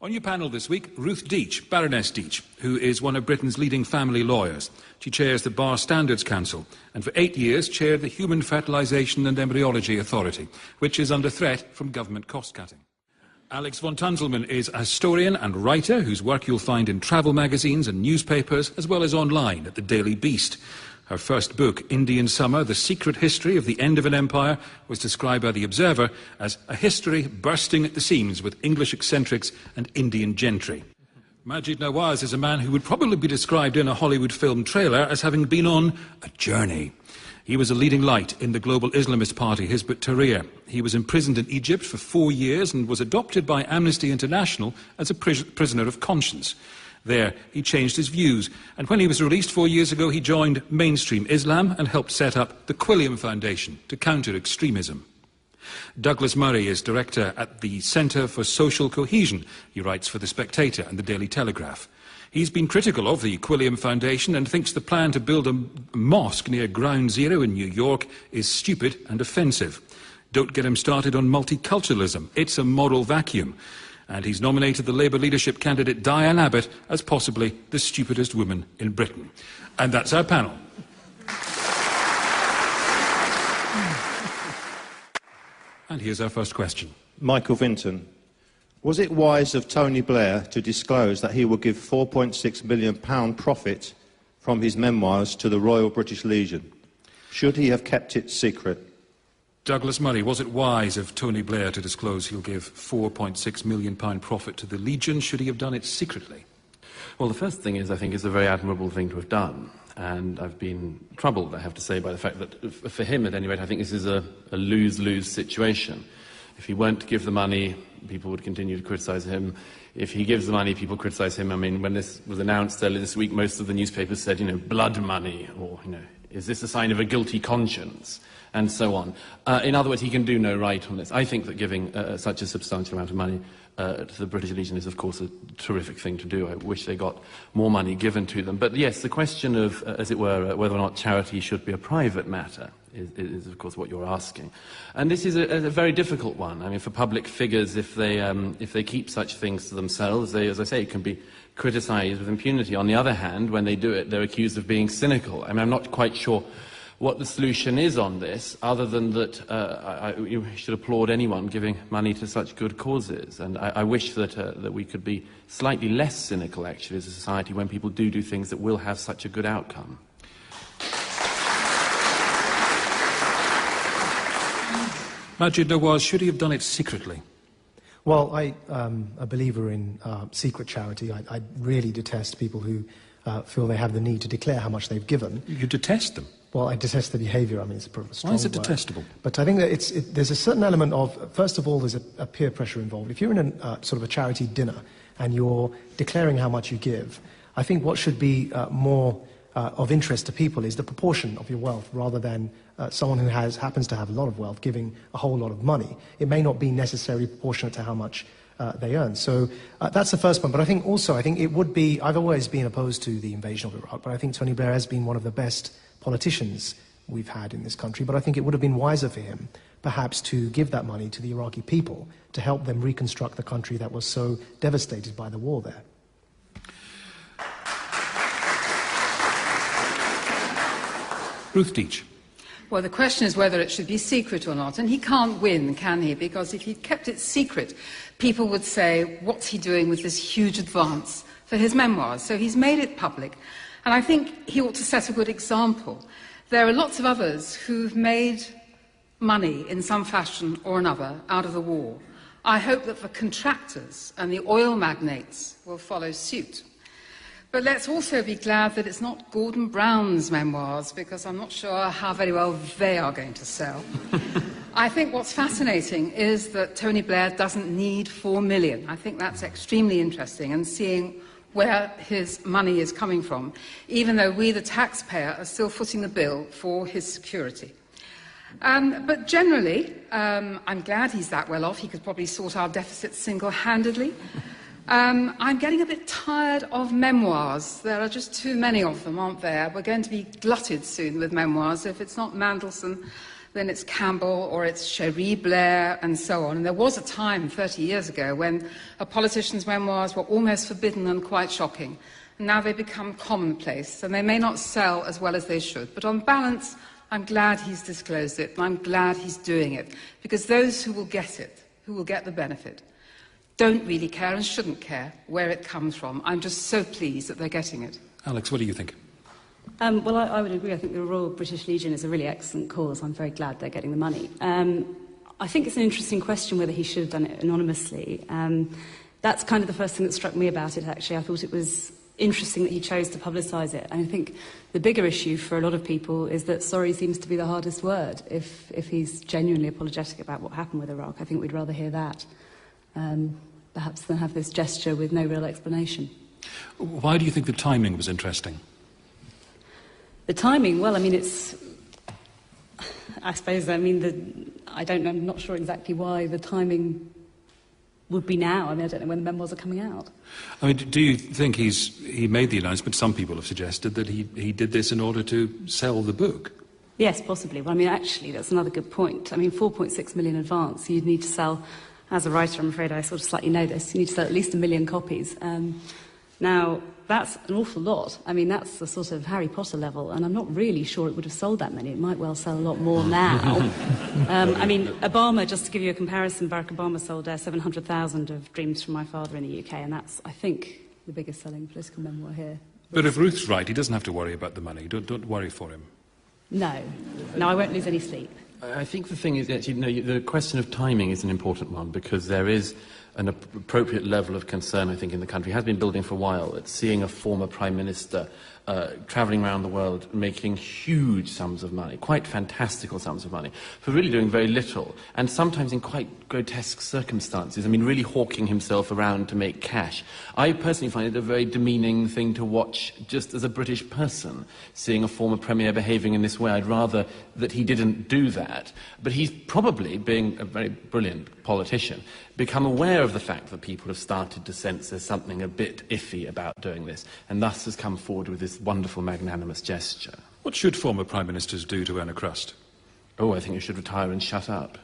On your panel this week, Ruth Deach, Baroness Deach, who is one of Britain's leading family lawyers. She chairs the Bar Standards Council and for 8 years chaired the Human Fertilisation and Embryology Authority, which is under threat from government cost-cutting. Alex von Tunzelmann is a historian and writer whose work you'll find in travel magazines and newspapers, as well as online at the Daily Beast. Her first book, Indian Summer, The Secret History of the End of an Empire, was described by The Observer as a history bursting at the seams with English eccentrics and Indian gentry. Maajid Nawaz is a man who would probably be described in a Hollywood film trailer as having been on a journey. He was a leading light in the global Islamist party Hizb ut-Tahrir. He was imprisoned in Egypt for 4 years and was adopted by Amnesty International as a prisoner of conscience. There, he changed his views, and when he was released 4 years ago, he joined mainstream Islam and helped set up the Quilliam Foundation to counter extremism. Douglas Murray is director at the Centre for Social Cohesion. He writes for The Spectator and the Daily Telegraph. He's been critical of the Quilliam Foundation and thinks the plan to build a mosque near Ground Zero in New York is stupid and offensive. Don't get him started on multiculturalism. It's a moral vacuum. And he's nominated the Labour leadership candidate Diane Abbott as possibly the stupidest woman in Britain. And that's our panel. And here's our first question. Michael Vinton. Was it wise of Tony Blair to disclose that he will give £4.6 million profit from his memoirs to the Royal British Legion? Should he have kept it secret? Douglas Murray, was it wise of Tony Blair to disclose he'll give £4.6 million profit to the Legion? Should he have done it secretly? Well, the first thing is, I think, it's a very admirable thing to have done. And I've been troubled, I have to say, by the fact that, for him at any rate, I think this is a lose-lose situation. If he weren't to give the money, people would continue to criticise him. If he gives the money, people criticise him. I mean, when this was announced earlier this week, most of the newspapers said, blood money, or, is this a sign of a guilty conscience? And so on. In other words, he can do no right on this. I think that giving such a substantial amount of money to the British Legion is, of course, a terrific thing to do. I wish they got more money given to them. But yes, the question of, as it were, whether or not charity should be a private matter is of course, what you're asking. And this is a very difficult one. I mean, for public figures, if they keep such things to themselves, they, as I say, can be criticised with impunity. On the other hand, when they do it, they're accused of being cynical. I mean, I'm not quite sure what the solution is on this, other than that you should applaud anyone giving money to such good causes. And I wish that we could be slightly less cynical, actually, as a society, when people do things that will have such a good outcome. Maajid Nawaz, should he have done it secretly? Well, I'm a believer in secret charity. I really detest people who feel they have the need to declare how much they've given. You detest them? Well, I detest the behaviour. I mean, it's a strong word. Why is it detestable? But I think that there's a certain element of, first of all, there's a peer pressure involved. If you're in a sort of a charity dinner and you're declaring how much you give, I think what should be more of interest to people is the proportion of your wealth, rather than someone who happens to have a lot of wealth giving a whole lot of money. It may not be necessarily proportionate to how much they earn. So that's the first point. But I think it would be, I've always been opposed to the invasion of Iraq, but I think Tony Blair has been one of the best politicians we've had in this country. But I think it would have been wiser for him, perhaps, to give that money to the Iraqi people to help them reconstruct the country that was so devastated by the war there. Ruth Deach. Well, the question is whether it should be secret or not, and he can't win, can he? Because if he'd kept it secret, people would say, what's he doing with this huge advance for his memoirs? So he's made it public, and I think he ought to set a good example. There are lots of others who've made money in some fashion or another out of the war. I hope that the contractors and the oil magnates will follow suit. But let's also be glad that it's not Gordon Brown's memoirs, because I'm not sure how very well they are going to sell. I think what's fascinating is that Tony Blair doesn't need $4 million. I think that's extremely interesting, and seeing where his money is coming from, even though we, the taxpayer, are still footing the bill for his security. But generally, I'm glad he's that well off. He could probably sort our deficits single-handedly. I'm getting a bit tired of memoirs. There are just too many of them, aren't there? We're going to be glutted soon with memoirs. If it's not Mandelson, then it's Campbell or it's Cherie Blair and so on. And there was a time 30 years ago when a politician's memoirs were almost forbidden and quite shocking. And now they become commonplace, and they may not sell as well as they should. But on balance, I'm glad he's disclosed it, and I'm glad he's doing it, because those who will get it, who will get the benefit, don't really care and shouldn't care where it comes from. I'm just so pleased that they're getting it. Alex, what do you think? Well, I would agree. I think the Royal British Legion is a really excellent cause. I'm very glad they're getting the money. I think it's an interesting question whether he should have done it anonymously. That's kind of the first thing that struck me about it, actually. I thought it was interesting that he chose to publicise it. And I think the bigger issue for a lot of people is that sorry seems to be the hardest word. If he's genuinely apologetic about what happened with Iraq, I think we'd rather hear that, perhaps than have this gesture with no real explanation. Why do you think the timing was interesting? The timing, well, I mean, I'm not sure exactly why the timing would be now. I mean, I don't know when the memoirs are coming out. I mean, do you think he made the announcement? Some people have suggested that he did this in order to sell the book. Yes, possibly. Well, I mean, actually, that's another good point. I mean, 4.6 million advance, you'd need to sell, as a writer, I'm afraid I sort of slightly know this, you need to sell at least 1 million copies. Now, that's an awful lot. I mean, that's the sort of Harry Potter level, and I'm not really sure it would have sold that many. It might well sell a lot more now. I mean, Obama, just to give you a comparison, Barack Obama sold 700,000 of Dreams from My Father in the UK, and that's, I think, the biggest selling political memoir here. But if Ruth's right, he doesn't have to worry about the money. Don't worry for him. No, I won't lose any sleep. I think the thing is, actually, the question of timing is an important one, because there is an appropriate level of concern, I think, in the country. It has been building for a while, at seeing a former Prime Minister travelling around the world making huge sums of money, quite fantastical sums of money, for really doing very little, and sometimes in quite grotesque circumstances. I mean, really hawking himself around to make cash. I personally find it a very demeaning thing to watch, just as a British person, seeing a former Premier behaving in this way. I'd rather that he didn't do that. But he's probably, being a very brilliant politician, become aware of the fact that people have started to sense there's something a bit iffy about doing this, and thus has come forward with this wonderful magnanimous gesture. What should former Prime Ministers do to earn a crust? Oh, I think you should retire and shut up.